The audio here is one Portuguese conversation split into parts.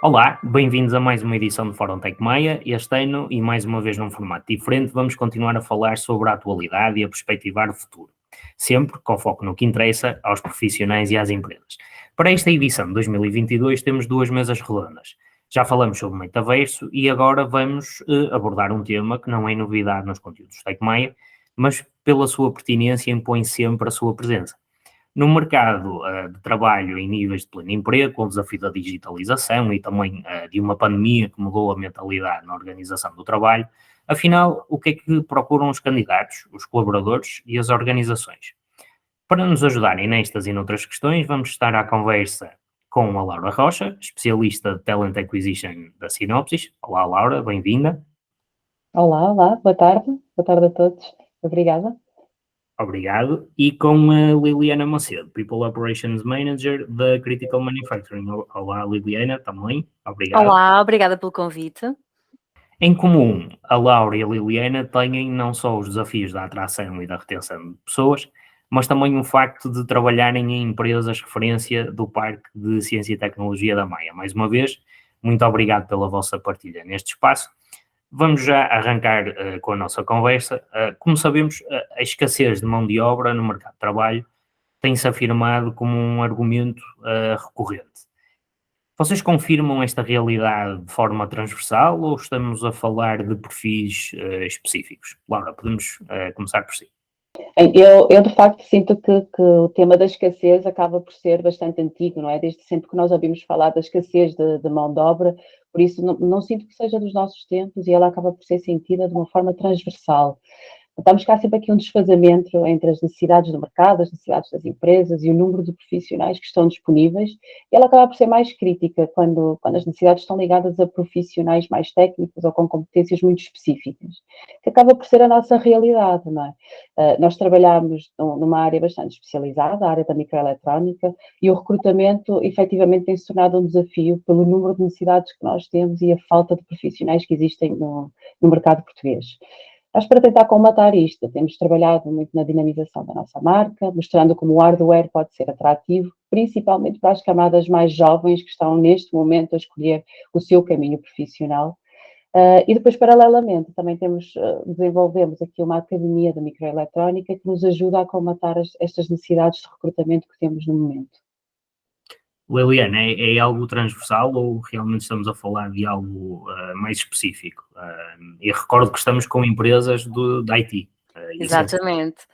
Olá, bem-vindos a mais uma edição do Fórum Tech Maia. Este ano, e mais uma vez num formato diferente, vamos continuar a falar sobre a atualidade e a perspectivar o futuro, sempre com foco no que interessa aos profissionais e às empresas. Para esta edição de 2022 temos duas mesas redondas. Já falamos sobre metaverso e agora vamos abordar um tema que não é novidade nos conteúdos Tech Maia, mas pela sua pertinência impõe sempre a sua presença. No mercado de trabalho em níveis de pleno emprego, com o desafio da digitalização e também de uma pandemia que mudou a mentalidade na organização do trabalho, afinal, o que é que procuram os candidatos, os colaboradores e as organizações? Para nos ajudarem nestas e noutras questões, vamos estar à conversa com a Laura Rocha, especialista de Talent Acquisition da Sinopsis. Olá, Laura, bem-vinda. Olá, olá, boa tarde a todos, obrigada. Obrigado. E com a Liliana Macedo, People Operations Manager da Critical Manufacturing. Olá, Liliana, também. Obrigado. Olá, obrigada pelo convite. Em comum, a Laura e a Liliana têm não só os desafios da atração e da retenção de pessoas, mas também o facto de trabalharem em empresas referência do Parque de Ciência e Tecnologia da Maia. Mais uma vez, muito obrigado pela vossa partilha neste espaço. Vamos já arrancar com a nossa conversa. Como sabemos, a escassez de mão de obra no mercado de trabalho tem-se afirmado como um argumento recorrente. Vocês confirmam esta realidade de forma transversal ou estamos a falar de perfis específicos? Laura, podemos começar por si. Eu de facto sinto que o tema da escassez acaba por ser bastante antigo, não é? Desde sempre que nós ouvimos falar da escassez de mão de obra, por isso não sinto que seja dos nossos tempos e ela acaba por ser sentida de uma forma transversal. Estamos cá sempre aqui um desfazamento entre as necessidades do mercado, as necessidades das empresas e o número de profissionais que estão disponíveis, e ela acaba por ser mais crítica quando as necessidades estão ligadas a profissionais mais técnicos ou com competências muito específicas, que acaba por ser a nossa realidade, não é? Nós trabalhamos numa área bastante especializada, a área da microeletrónica, e o recrutamento efetivamente tem se tornado um desafio pelo número de necessidades que nós temos e a falta de profissionais que existem no mercado português. Nós, para tentar combater isto, temos trabalhado muito na dinamização da nossa marca, mostrando como o hardware pode ser atrativo, principalmente para as camadas mais jovens que estão neste momento a escolher o seu caminho profissional. E depois, paralelamente, também desenvolvemos aqui uma academia de microeletrónica que nos ajuda a combater estas necessidades de recrutamento que temos no momento. Liliana, é algo transversal ou realmente estamos a falar de algo mais específico? E recordo que estamos com empresas da IT. Exatamente.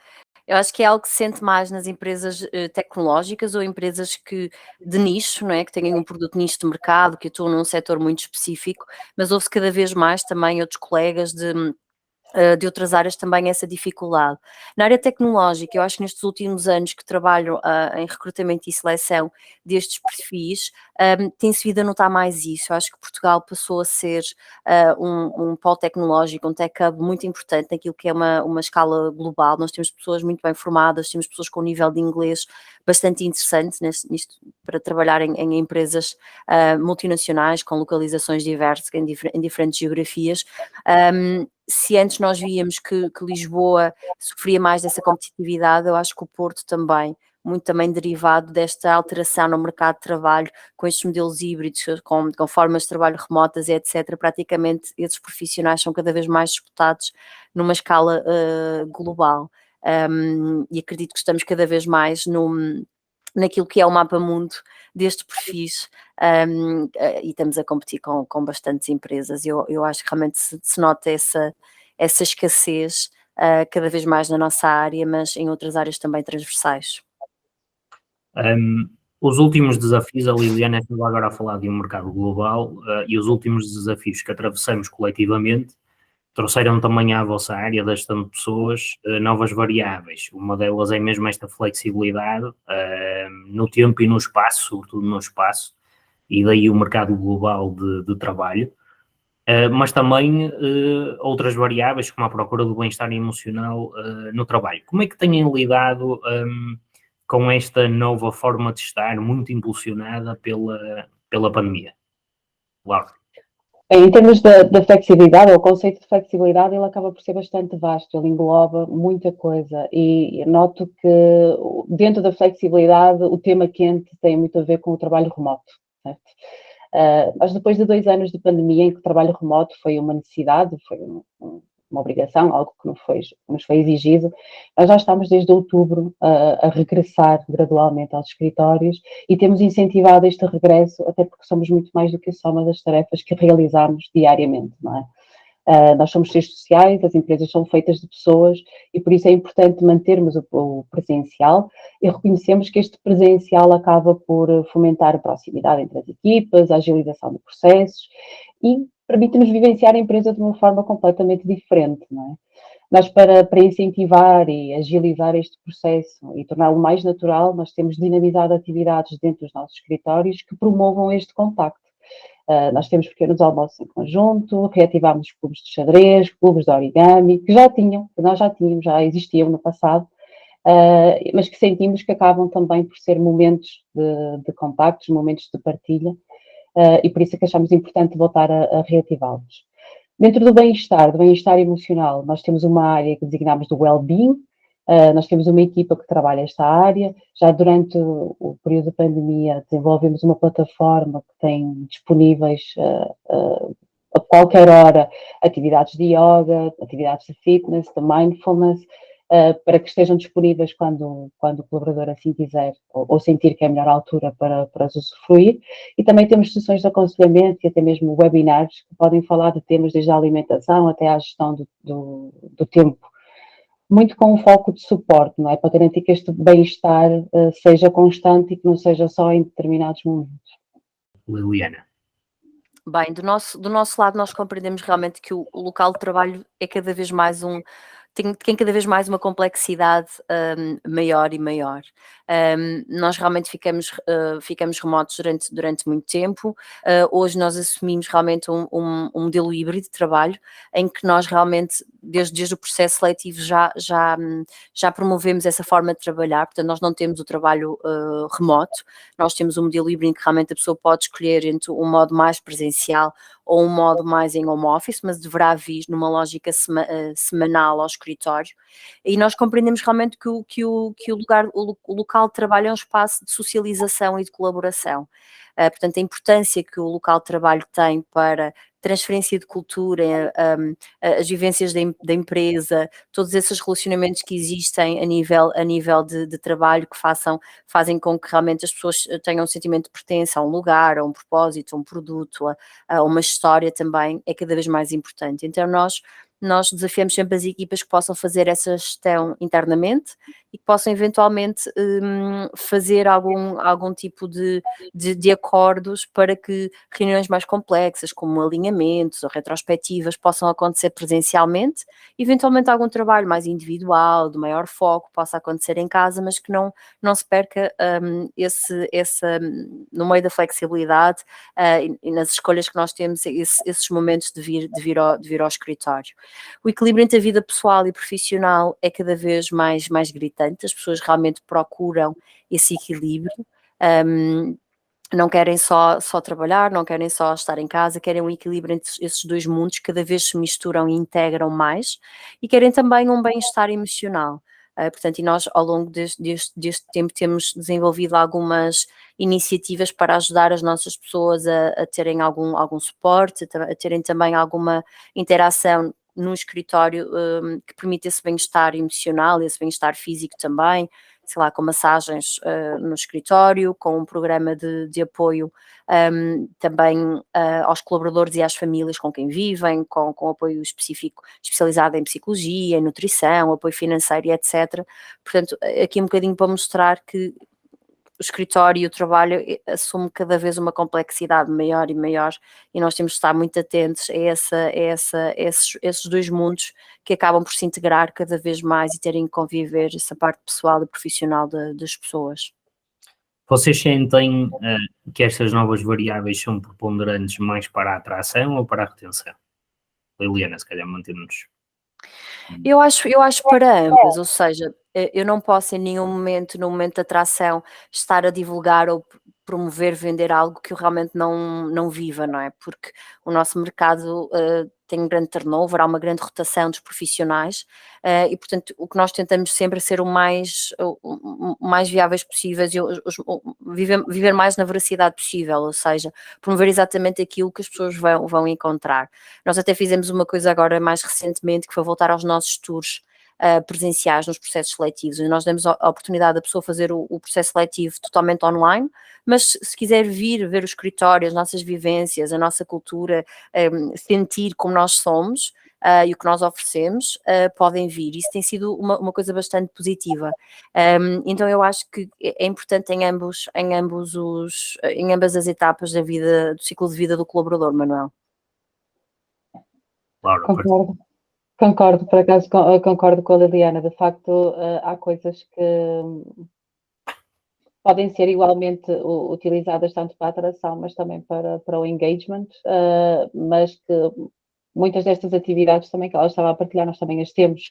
Eu acho que é algo que se sente mais nas empresas tecnológicas ou empresas de nicho, não é? Que têm um produto nicho de mercado, que atuam num setor muito específico, mas houve-se cada vez mais também outros colegas de outras áreas também essa dificuldade. Na área tecnológica, eu acho que nestes últimos anos que trabalho em recrutamento e seleção destes perfis, tem-se vindo a notar mais isso. Eu acho que Portugal passou a ser um polo tecnológico, um tech hub muito importante naquilo que é uma escala global. Nós temos pessoas muito bem formadas, temos pessoas com um nível de inglês bastante interessante nisto para trabalhar em empresas multinacionais com localizações diversas em diferentes geografias. Se antes nós víamos que Lisboa sofria mais dessa competitividade, eu acho que o Porto também, muito também derivado desta alteração no mercado de trabalho, com estes modelos híbridos, com formas de trabalho remotas e etc., praticamente esses profissionais são cada vez mais disputados numa escala global. E acredito que estamos cada vez mais naquilo que é o mapa-mundo deste perfis e estamos a competir com bastantes empresas. Eu acho que realmente se nota essa escassez cada vez mais na nossa área, mas em outras áreas também transversais. Os últimos desafios, a Liliana estava agora a falar de um mercado global e os últimos desafios que atravessamos coletivamente trouxeram também à vossa área da gestão de pessoas novas variáveis. Uma delas é mesmo esta flexibilidade no tempo e no espaço, sobretudo no espaço, e daí o mercado global de trabalho. Mas também outras variáveis, como a procura do bem-estar emocional no trabalho. Como é que têm lidado com esta nova forma de estar, muito impulsionada pela pandemia? Laura. Em termos da flexibilidade, o conceito de flexibilidade, ele acaba por ser bastante vasto, ele engloba muita coisa e noto que dentro da flexibilidade o tema quente tem muito a ver com o trabalho remoto, certo? Mas depois de 2 anos de pandemia em que o trabalho remoto foi uma necessidade, foi uma obrigação, algo que nos foi exigido, nós já estamos desde outubro a regressar gradualmente aos escritórios e temos incentivado este regresso, até porque somos muito mais do que a soma das tarefas que realizamos diariamente, não é? Nós somos seres sociais, as empresas são feitas de pessoas e por isso é importante mantermos o presencial e reconhecemos que este presencial acaba por fomentar a proximidade entre as equipas, a agilização de processos e permite-nos vivenciar a empresa de uma forma completamente diferente, não é? Nós, para incentivar e agilizar este processo e torná-lo mais natural, nós temos dinamizado atividades dentro dos nossos escritórios que promovam este contacto. Nós temos pequenos almoços em conjunto, reativámos clubes de xadrez, clubes de origami, que nós já tínhamos, já existiam no passado, mas que sentimos que acabam também por ser momentos de contactos, momentos de partilha, e por isso é que achamos importante voltar a reativá-los. Dentro do bem-estar emocional, nós temos uma área que designamos do well-being, nós temos uma equipa que trabalha esta área. Já durante o período da pandemia desenvolvemos uma plataforma que tem disponíveis a qualquer hora atividades de yoga, atividades de fitness, de mindfulness, para que estejam disponíveis quando o colaborador assim quiser ou sentir que é a melhor altura para as usufruir. E também temos sessões de aconselhamento e até mesmo webinars que podem falar de temas desde a alimentação até à gestão do tempo, muito com um foco de suporte, não é? Para garantir que este bem-estar seja constante e que não seja só em determinados momentos. Liliana. Bem, do nosso lado nós compreendemos realmente que o local de trabalho é cada vez mais tem cada vez mais uma complexidade maior e maior. Nós realmente ficamos remotos durante muito tempo. Hoje nós assumimos realmente um modelo híbrido de trabalho em que nós realmente, desde o processo seletivo, já promovemos essa forma de trabalhar. Portanto, nós não temos o trabalho remoto, nós temos um modelo híbrido em que realmente a pessoa pode escolher entre um modo mais presencial ou um modo mais em home office, mas deverá vir numa lógica semanal ao escritório. E nós compreendemos realmente que o local de trabalho é um espaço de socialização e de colaboração. Portanto, a importância que o local de trabalho tem para transferência de cultura, as vivências da empresa, todos esses relacionamentos que existem a nível de trabalho que fazem com que realmente as pessoas tenham um sentimento de pertença a um lugar, a um propósito, a um produto, a uma história também, é cada vez mais importante. Então nós desafiamos sempre as equipas que possam fazer essa gestão internamente e que possam eventualmente fazer algum tipo de acordos para que reuniões mais complexas, como alinhamentos ou retrospectivas, possam acontecer presencialmente. Eventualmente algum trabalho mais individual, de maior foco, possa acontecer em casa, mas que não se perca no meio da flexibilidade e nas escolhas que nós temos, esses momentos de vir ao escritório. O equilíbrio entre a vida pessoal e profissional é cada vez mais gritante, as pessoas realmente procuram esse equilíbrio, não querem só trabalhar, não querem só estar em casa, querem um equilíbrio entre esses dois mundos, cada vez se misturam e integram mais, e querem também um bem-estar emocional. Portanto, e nós ao longo deste tempo temos desenvolvido algumas iniciativas para ajudar as nossas pessoas a terem algum suporte, a terem também alguma interação no escritório que permite esse bem-estar emocional, esse bem-estar físico também, sei lá, com massagens no escritório, com um programa de apoio também aos colaboradores e às famílias com quem vivem, com apoio específico, especializado em psicologia, em nutrição, apoio financeiro e etc. Portanto, aqui um bocadinho para mostrar que o escritório e o trabalho assume cada vez uma complexidade maior e maior e nós temos de estar muito atentos a esses dois mundos que acabam por se integrar cada vez mais e terem que conviver essa parte pessoal e profissional das pessoas. Vocês sentem que estas novas variáveis são preponderantes mais para a atração ou para a retenção? Liliana, se calhar mantemos-nos. Eu acho para ambas, ou seja, eu não posso em nenhum momento, no momento de atração, estar a divulgar ou promover, vender algo que eu realmente não viva, não é? Porque o nosso mercado tem um grande turnover, há uma grande rotação dos profissionais, e portanto o que nós tentamos sempre é ser o mais viáveis possíveis e viver mais na veracidade possível, ou seja, promover exatamente aquilo que as pessoas vão encontrar. Nós até fizemos uma coisa agora mais recentemente, que foi voltar aos nossos tours presenciais nos processos seletivos, e nós demos a oportunidade da pessoa fazer o processo seletivo totalmente online, mas se quiser vir ver o escritório, as nossas vivências, a nossa cultura, sentir como nós somos e o que nós oferecemos, podem vir. Isso tem sido uma coisa bastante positiva. Então eu acho que é importante em ambas as etapas da vida, do ciclo de vida do colaborador, Manuel. Laura, Concordo, por acaso concordo com a Liliana. De facto, há coisas que podem ser igualmente utilizadas tanto para a atração, mas também para o engagement, mas que muitas destas atividades também que ela estava a partilhar, nós também as temos,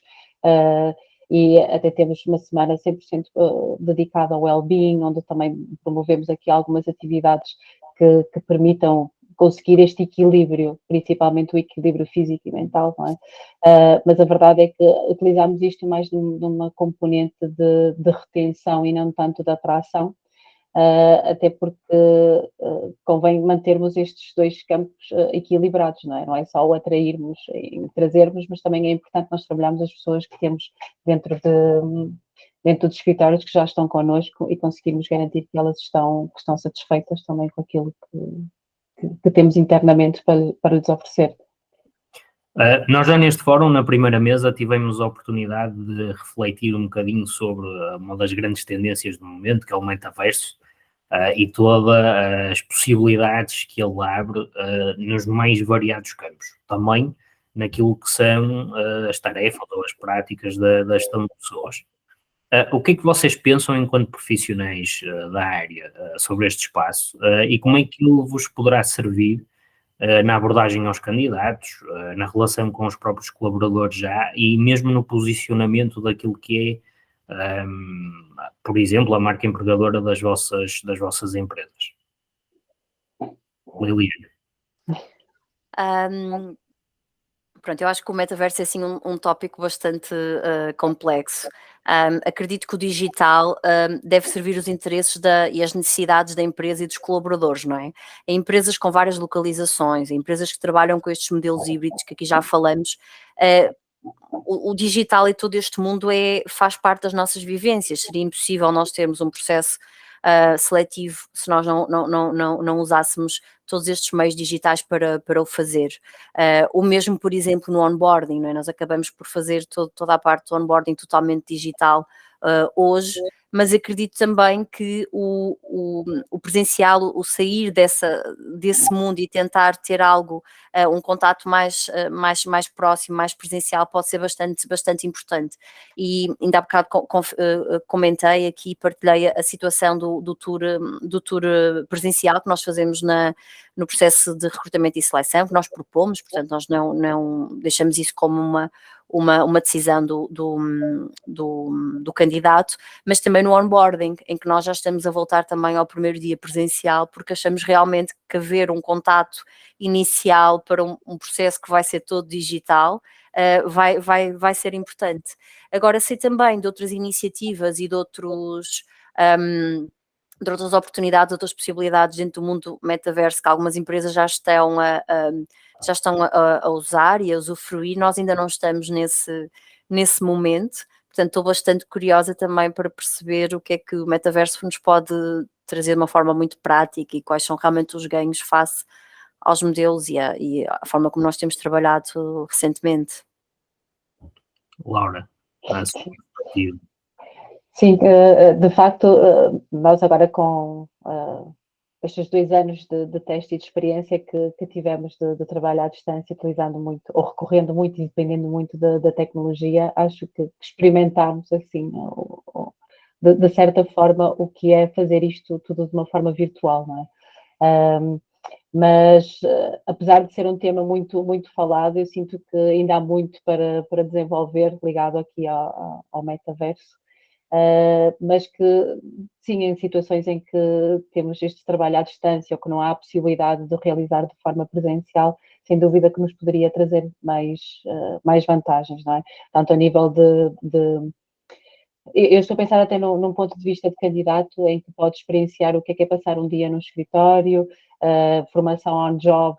e até temos uma semana 100% dedicada ao well-being, onde também promovemos aqui algumas atividades que permitam conseguir este equilíbrio, principalmente o equilíbrio físico e mental, não é? Mas a verdade é que utilizamos isto mais numa componente de retenção e não tanto de atração, até porque convém mantermos estes dois campos equilibrados, não é? Não é só o atrairmos e trazermos, mas também é importante nós trabalharmos as pessoas que temos dentro dos escritórios que já estão connosco e conseguirmos garantir que elas estão satisfeitas também com aquilo que temos internamente para lhes oferecer. Nós já neste fórum, na primeira mesa, tivemos a oportunidade de refletir um bocadinho sobre uma das grandes tendências do momento, que é o metaverso, e todas as possibilidades que ele abre nos mais variados campos. Também naquilo que são as tarefas ou as práticas da gestão de pessoas. O que é que vocês pensam enquanto profissionais da área sobre este espaço e como é que ele vos poderá servir na abordagem aos candidatos, na relação com os próprios colaboradores já e mesmo no posicionamento daquilo que é, por exemplo, a marca empregadora das vossas empresas? Liliana. Pronto, eu acho que o metaverso é assim um tópico bastante complexo. Acredito que o digital deve servir os interesses e as necessidades da empresa e dos colaboradores, não é? Em empresas com várias localizações, em empresas que trabalham com estes modelos híbridos que aqui já falamos, o digital e todo este mundo faz parte das nossas vivências. Seria impossível nós termos um processo seletivo se nós não usássemos todos estes meios digitais para o fazer. O mesmo, por exemplo, no onboarding, não é? Nós acabamos por fazer toda a parte do onboarding totalmente digital hoje, mas acredito também que o presencial, o sair desse mundo e tentar ter algo, um contato mais próximo, mais presencial, pode ser bastante importante. E ainda há bocado comentei aqui, partilhei a situação do tour presencial que nós fazemos no processo de recrutamento e seleção, que nós propomos, portanto nós não deixamos isso como uma decisão do candidato, mas também no onboarding, em que nós já estamos a voltar também ao primeiro dia presencial, porque achamos realmente que haver um contato inicial para um processo que vai ser todo digital vai ser importante. Agora, sei também de outras iniciativas e de outras oportunidades, outras possibilidades dentro do mundo metaverso que algumas empresas já estão a usar e a usufruir. Nós ainda não estamos nesse momento, portanto estou bastante curiosa também para perceber o que é que o metaverso nos pode trazer de uma forma muito prática e quais são realmente os ganhos face aos modelos e a forma como nós temos trabalhado recentemente. Laura, a sua perspectiva. Sim, de facto, nós agora com estes 2 anos de teste e de experiência que tivemos de trabalho à distância, utilizando muito, ou recorrendo muito e dependendo muito da tecnologia, acho que experimentámos assim, de certa forma, o que é fazer isto tudo de uma forma virtual, não é? Mas, apesar de ser um tema muito, muito falado, eu sinto que ainda há muito para desenvolver ligado aqui ao metaverso. Mas que, sim, em situações em que temos este trabalho à distância ou que não há a possibilidade de realizar de forma presencial, sem dúvida que nos poderia trazer mais vantagens, não é? Tanto a nível eu estou a pensar até num ponto de vista de candidato em que pode experienciar o que é passar um dia no escritório, formação on-job,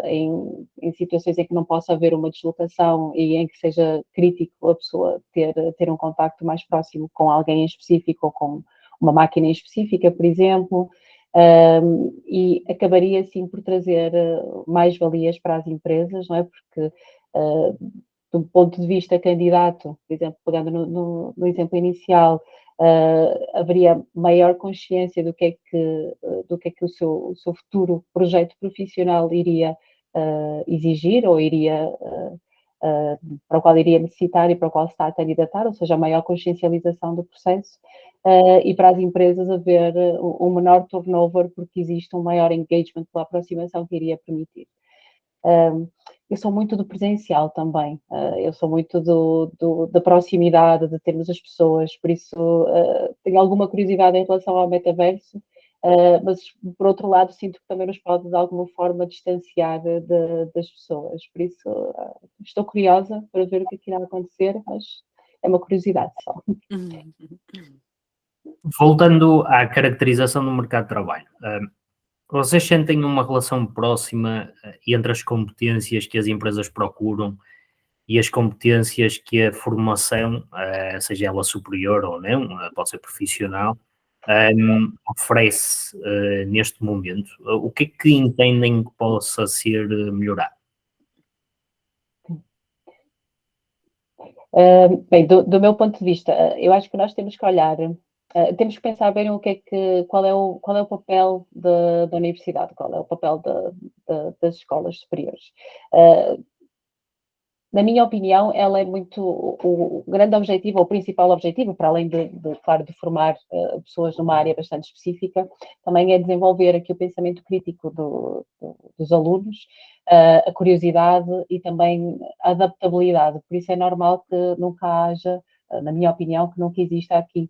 em situações em que não possa haver uma deslocação e em que seja crítico a pessoa ter um contacto mais próximo com alguém em específico ou com uma máquina em específica, por exemplo, e acabaria, sim, por trazer mais valias para as empresas, não é? Porque do ponto de vista candidato, por exemplo, pegando no exemplo inicial, haveria maior consciência do que é que o seu futuro projeto profissional iria exigir ou iria para o qual iria necessitar e para o qual se está a candidatar, ou seja, a maior consciencialização do processo, e para as empresas haver um menor turnover porque existe um maior engagement pela aproximação que iria permitir. Eu sou muito do presencial também, eu sou muito da proximidade, de termos as pessoas, por isso tenho alguma curiosidade em relação ao metaverso, mas por outro lado sinto que também nos pode de alguma forma distanciar das pessoas, por isso estou curiosa para ver o que é que irá acontecer, mas é uma curiosidade só. Voltando à caracterização do mercado de trabalho, vocês sentem uma relação próxima entre as competências que as empresas procuram e as competências que a formação, seja ela superior ou não, pode ser profissional, oferece neste momento? O que é que entendem que possa ser melhorado? Bem, do meu ponto de vista, eu acho que nós temos que olhar, temos que pensar bem qual é o papel da universidade, qual é o papel das escolas superiores. Na minha opinião, ela é muito o grande objetivo, ou o principal objetivo, para além claro, de formar pessoas numa área bastante específica, também é desenvolver aqui o pensamento crítico dos alunos, a curiosidade e também a adaptabilidade. Por isso é normal que nunca haja, na minha opinião, que nunca exista aqui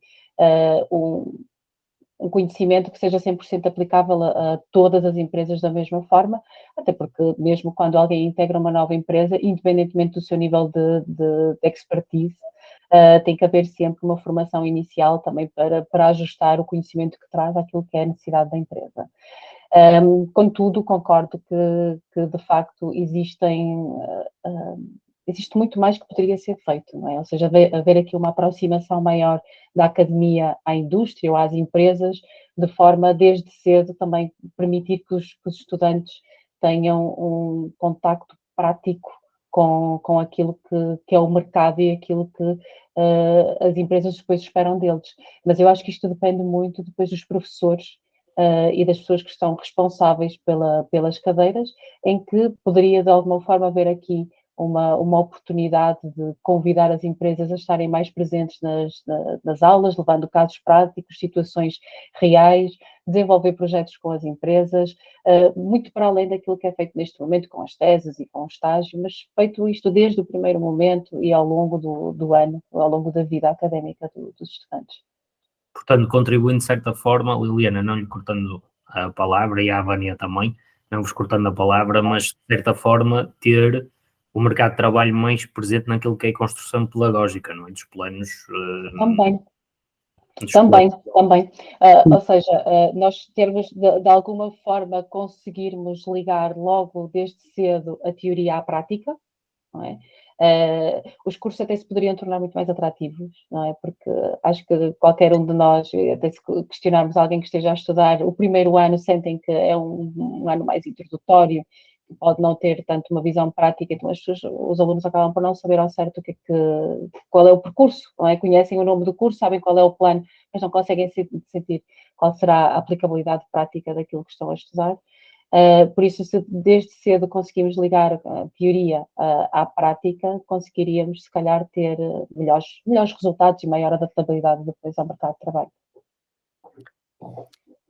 um conhecimento que seja 100% aplicável a todas as empresas da mesma forma, até porque mesmo quando alguém integra uma nova empresa, independentemente do seu nível de expertise, tem que haver sempre uma formação inicial também para ajustar o conhecimento que traz àquilo que é a necessidade da empresa. Contudo, concordo que de facto existe muito mais que poderia ser feito, não é? Ou seja, haver aqui uma aproximação maior da academia à indústria ou às empresas, de forma desde cedo também permitir que os estudantes tenham um contacto prático com aquilo que é o mercado e aquilo que as empresas depois esperam deles. Mas eu acho que isto depende muito depois dos professores e das pessoas que estão responsáveis pelas cadeiras, em que poderia de alguma forma haver aqui uma oportunidade de convidar as empresas a estarem mais presentes nas aulas, levando casos práticos, situações reais, desenvolver projetos com as empresas, muito para além daquilo que é feito neste momento com as teses e com o estágio, mas feito isto desde o primeiro momento e ao longo do ano, ao longo da vida académica dos estudantes. Portanto, contribuindo de certa forma, Liliana, não lhe cortando a palavra, e a Vânia também, não vos cortando a palavra, mas de certa forma ter o mercado de trabalho mais presente naquilo que é a construção pedagógica, não é? Dos planos. Também. Ou seja, nós termos de alguma forma conseguirmos ligar logo desde cedo a teoria à prática, não é? Os cursos até se poderiam tornar muito mais atrativos, não é? Porque acho que qualquer um de nós, até se questionarmos alguém que esteja a estudar, o primeiro ano sentem que é um ano mais introdutório, pode não ter tanto uma visão prática, então os alunos acabam por não saber ao certo qual é o percurso, não é? Conhecem o nome do curso, sabem qual é o plano, mas não conseguem sentir qual será a aplicabilidade prática daquilo que estão a estudar. Por isso, se desde cedo conseguimos ligar a teoria à prática, conseguiríamos, se calhar, ter melhores resultados e maior adaptabilidade depois ao mercado de trabalho.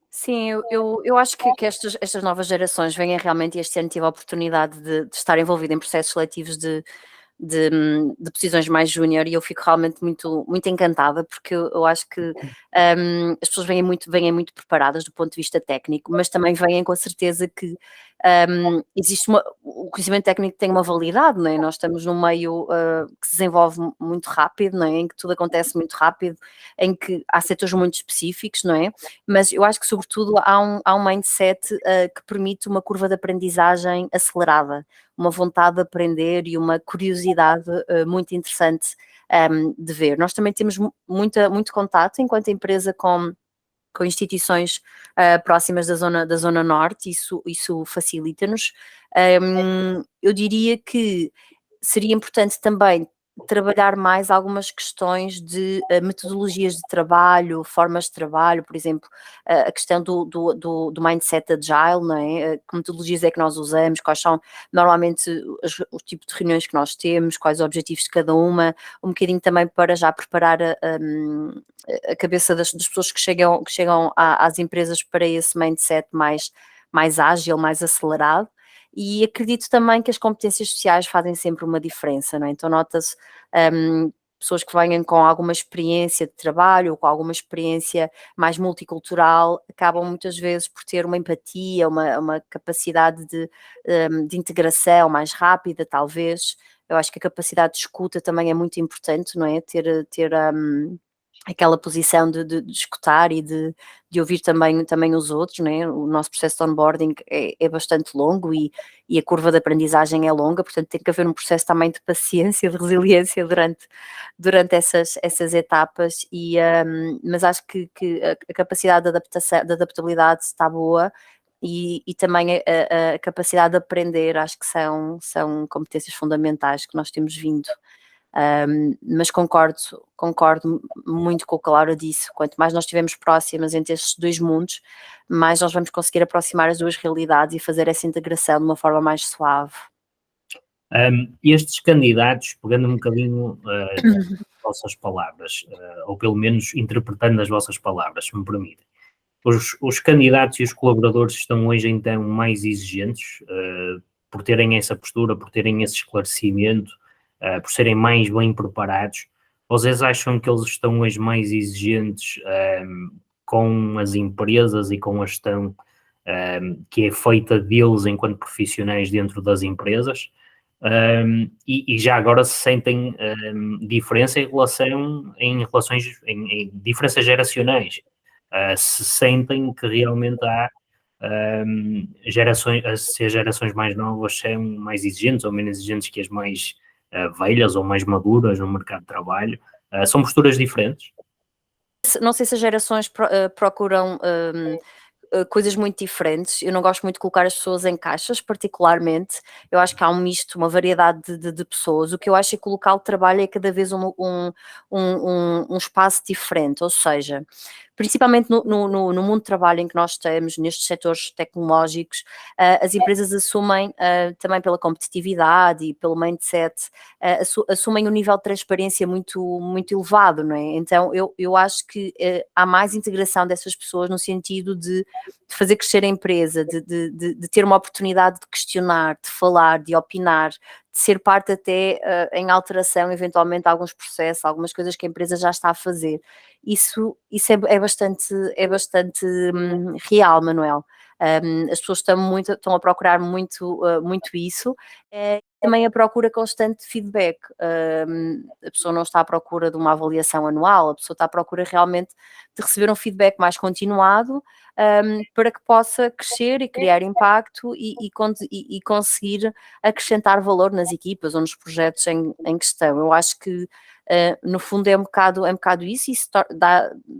Sim, eu acho que estas novas gerações vêm realmente, este ano tive a oportunidade de estar envolvida em processos seletivos de posições mais júnior e eu fico realmente muito, muito encantada porque eu acho que as pessoas vêm muito preparadas do ponto de vista técnico, mas também vêm com a certeza que existe o conhecimento técnico tem uma validade, não é? Nós estamos num meio que se desenvolve muito rápido, não é? Em que tudo acontece muito rápido, em que há setores muito específicos, não é? Mas eu acho que, sobretudo, há um mindset que permite uma curva de aprendizagem acelerada, uma vontade de aprender e uma curiosidade muito interessante de ver. Nós também temos muito contato enquanto empresa com instituições próximas da zona norte, isso facilita-nos. Eu diria que seria importante também trabalhar mais algumas questões de metodologias de trabalho, formas de trabalho, por exemplo, a questão do mindset agile, não é? Que metodologias é que nós usamos, quais são normalmente o tipo de reuniões que nós temos, quais os objetivos de cada uma, um bocadinho também para já preparar a cabeça das pessoas que chegam às empresas para esse mindset mais ágil, mais acelerado. E acredito também que as competências sociais fazem sempre uma diferença, não é? Então nota-se pessoas que venham com alguma experiência de trabalho ou com alguma experiência mais multicultural, acabam muitas vezes por ter uma empatia, uma capacidade de integração mais rápida, talvez. Eu acho que a capacidade de escuta também é muito importante, não é? Ter aquela posição de escutar e de ouvir também os outros, né? O nosso processo de onboarding é bastante longo e a curva de aprendizagem é longa, portanto tem que haver um processo também de paciência, de resiliência durante essas etapas, mas acho que a capacidade de adaptação, de adaptabilidade está boa e também a capacidade de aprender, acho que são competências fundamentais que nós temos vindo. Mas concordo muito com o que a Laura disse. Quanto mais nós estivermos próximas entre estes dois mundos, mais nós vamos conseguir aproximar as duas realidades e fazer essa integração de uma forma mais suave. Estes candidatos, pegando um bocadinho das vossas palavras, ou pelo menos interpretando as vossas palavras, se me permitem, os candidatos e os colaboradores estão hoje então mais exigentes por terem essa postura, por terem esse esclarecimento, por serem mais bem preparados. Vocês acham que eles estão hoje mais exigentes com as empresas e com a gestão que é feita deles enquanto profissionais dentro das empresas? E já agora se sentem diferença em diferenças geracionais? Se sentem que realmente há se as gerações mais novas são mais exigentes ou menos exigentes que as mais velhas ou mais maduras no mercado de trabalho, são posturas diferentes? Não sei se as gerações procuram coisas muito diferentes. Eu não gosto muito de colocar as pessoas em caixas, particularmente. Eu acho que há um misto, uma variedade de pessoas. O que eu acho é que o local de trabalho é cada vez um espaço diferente, ou seja, principalmente no mundo de trabalho em que nós estamos, nestes setores tecnológicos, as empresas assumem, também pela competitividade e pelo mindset, assumem um nível de transparência muito, muito elevado, não é? Então eu acho que há mais integração dessas pessoas no sentido de fazer crescer a empresa, de ter uma oportunidade de questionar, de falar, de opinar, de ser parte até em alteração, eventualmente, de alguns processos, algumas coisas que a empresa já está a fazer. Isso é bastante real, Manuel. As pessoas estão a procurar muito isso. Também a procura constante de feedback. A pessoa não está à procura de uma avaliação anual, a pessoa está à procura realmente de receber um feedback mais continuado, para que possa crescer e criar impacto e conseguir acrescentar valor nas equipas ou nos projetos em questão. Eu acho que no fundo é um bocado isso, e isso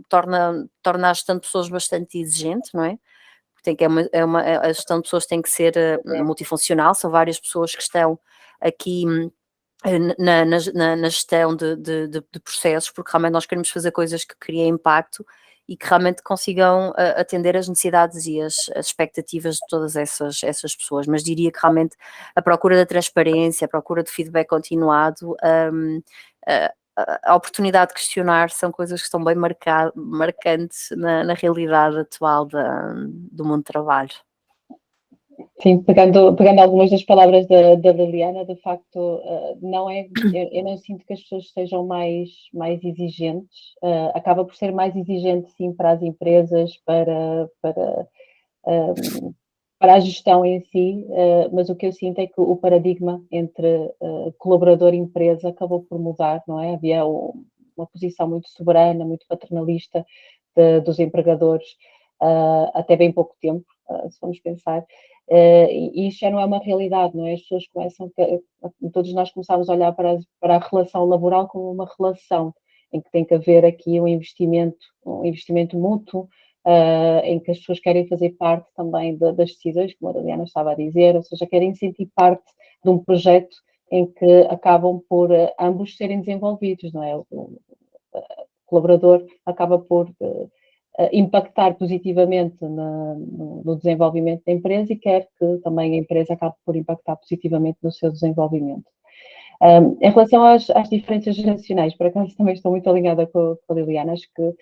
torna a gestão de pessoas bastante exigente, não é? A gestão de pessoas tem que ser multifuncional, são várias pessoas que estão aqui na gestão de processos, porque realmente nós queremos fazer coisas que criem impacto e que realmente consigam atender as necessidades e as expectativas de todas essas pessoas, mas diria que realmente a procura da transparência, a procura de feedback continuado, a oportunidade de questionar são coisas que estão bem marcantes na realidade atual do mundo do trabalho. Sim, pegando algumas das palavras da Liliana, de facto, eu não sinto que as pessoas sejam mais exigentes, acaba por ser mais exigente, sim, para as empresas, para para a gestão em si, mas o que eu sinto é que o paradigma entre colaborador e empresa acabou por mudar, não é? Havia uma posição muito soberana, muito paternalista dos empregadores até bem pouco tempo, se vamos pensar, e isto já não é uma realidade, não é? As pessoas todos nós começámos a olhar para a relação laboral como uma relação em que tem que haver aqui um investimento mútuo, em que as pessoas querem fazer parte também das decisões, como a Liliana estava a dizer, ou seja, querem sentir parte de um projeto em que acabam por ambos serem desenvolvidos, não é? O colaborador acaba por impactar positivamente no desenvolvimento da empresa e quer que também a empresa acabe por impactar positivamente no seu desenvolvimento. Em relação às diferenças geracionais, por acaso também estou muito alinhada com a Liliana, acho que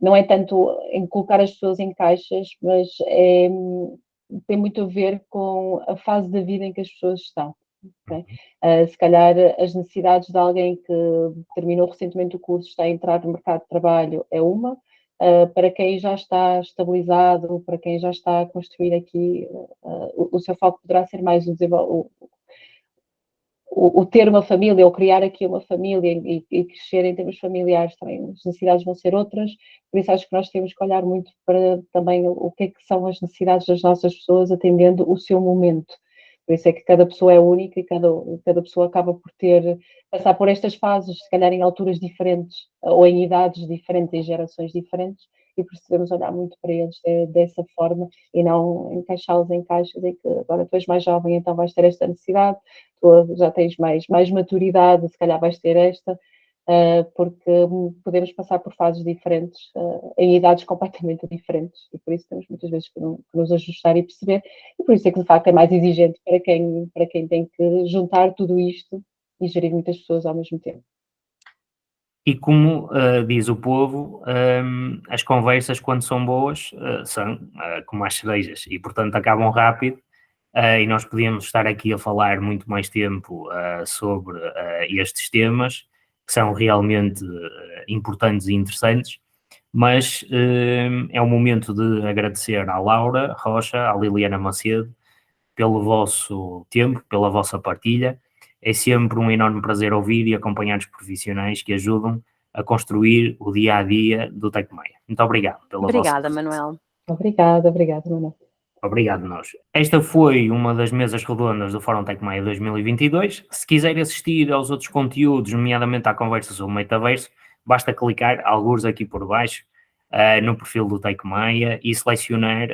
não é tanto em colocar as pessoas em caixas, mas tem muito a ver com a fase da vida em que as pessoas estão. Okay? Se calhar as necessidades de alguém que terminou recentemente o curso, está a entrar no mercado de trabalho é uma, para quem já está estabilizado, para quem já está a construir aqui, o seu foco poderá ser mais o ter uma família ou criar aqui uma família e crescer em termos familiares também, as necessidades vão ser outras, por isso acho que nós temos que olhar muito para também o que é que são as necessidades das nossas pessoas atendendo o seu momento. Por isso é que cada pessoa é única e cada pessoa acaba por passar por estas fases, se calhar em alturas diferentes, ou em idades diferentes, em gerações diferentes, e precisamos olhar muito para eles dessa forma e não encaixá-los em caixas em que agora tu és mais jovem, então vais ter esta necessidade, tu já tens mais maturidade, se calhar vais ter esta, porque podemos passar por fases diferentes, em idades completamente diferentes, e por isso temos muitas vezes que nos ajustar e perceber, e por isso é que de facto é mais exigente para quem tem que juntar tudo isto e gerir muitas pessoas ao mesmo tempo. E como diz o povo, as conversas, quando são boas, são como as cerejas e, portanto, acabam rápido. E nós podíamos estar aqui a falar muito mais tempo sobre estes temas, que são realmente importantes e interessantes, mas é o momento de agradecer à Laura Rocha, à Liliana Macedo, pelo vosso tempo, pela vossa partilha. É sempre um enorme prazer ouvir e acompanhar os profissionais que ajudam a construir o dia-a-dia do Tecmaia. Muito obrigado pela Obrigada, vossa Manuel. Obrigada, Manuel. Obrigado, nós. Esta foi uma das mesas redondas do Fórum Tecmaia 2022. Se quiser assistir aos outros conteúdos, nomeadamente à conversa sobre o metaverso, basta clicar alguns aqui por baixo no perfil do Tecmaia e selecionar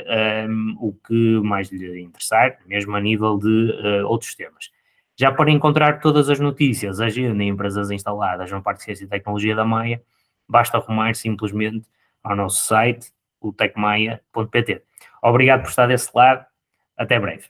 o que mais lhe interessar, mesmo a nível de outros temas. Já para encontrar todas as notícias, agenda e empresas instaladas no Parque de Ciência e Tecnologia da Maia, basta arrumar simplesmente ao nosso site, o tecmaia.pt. Obrigado por estar desse lado. Até breve.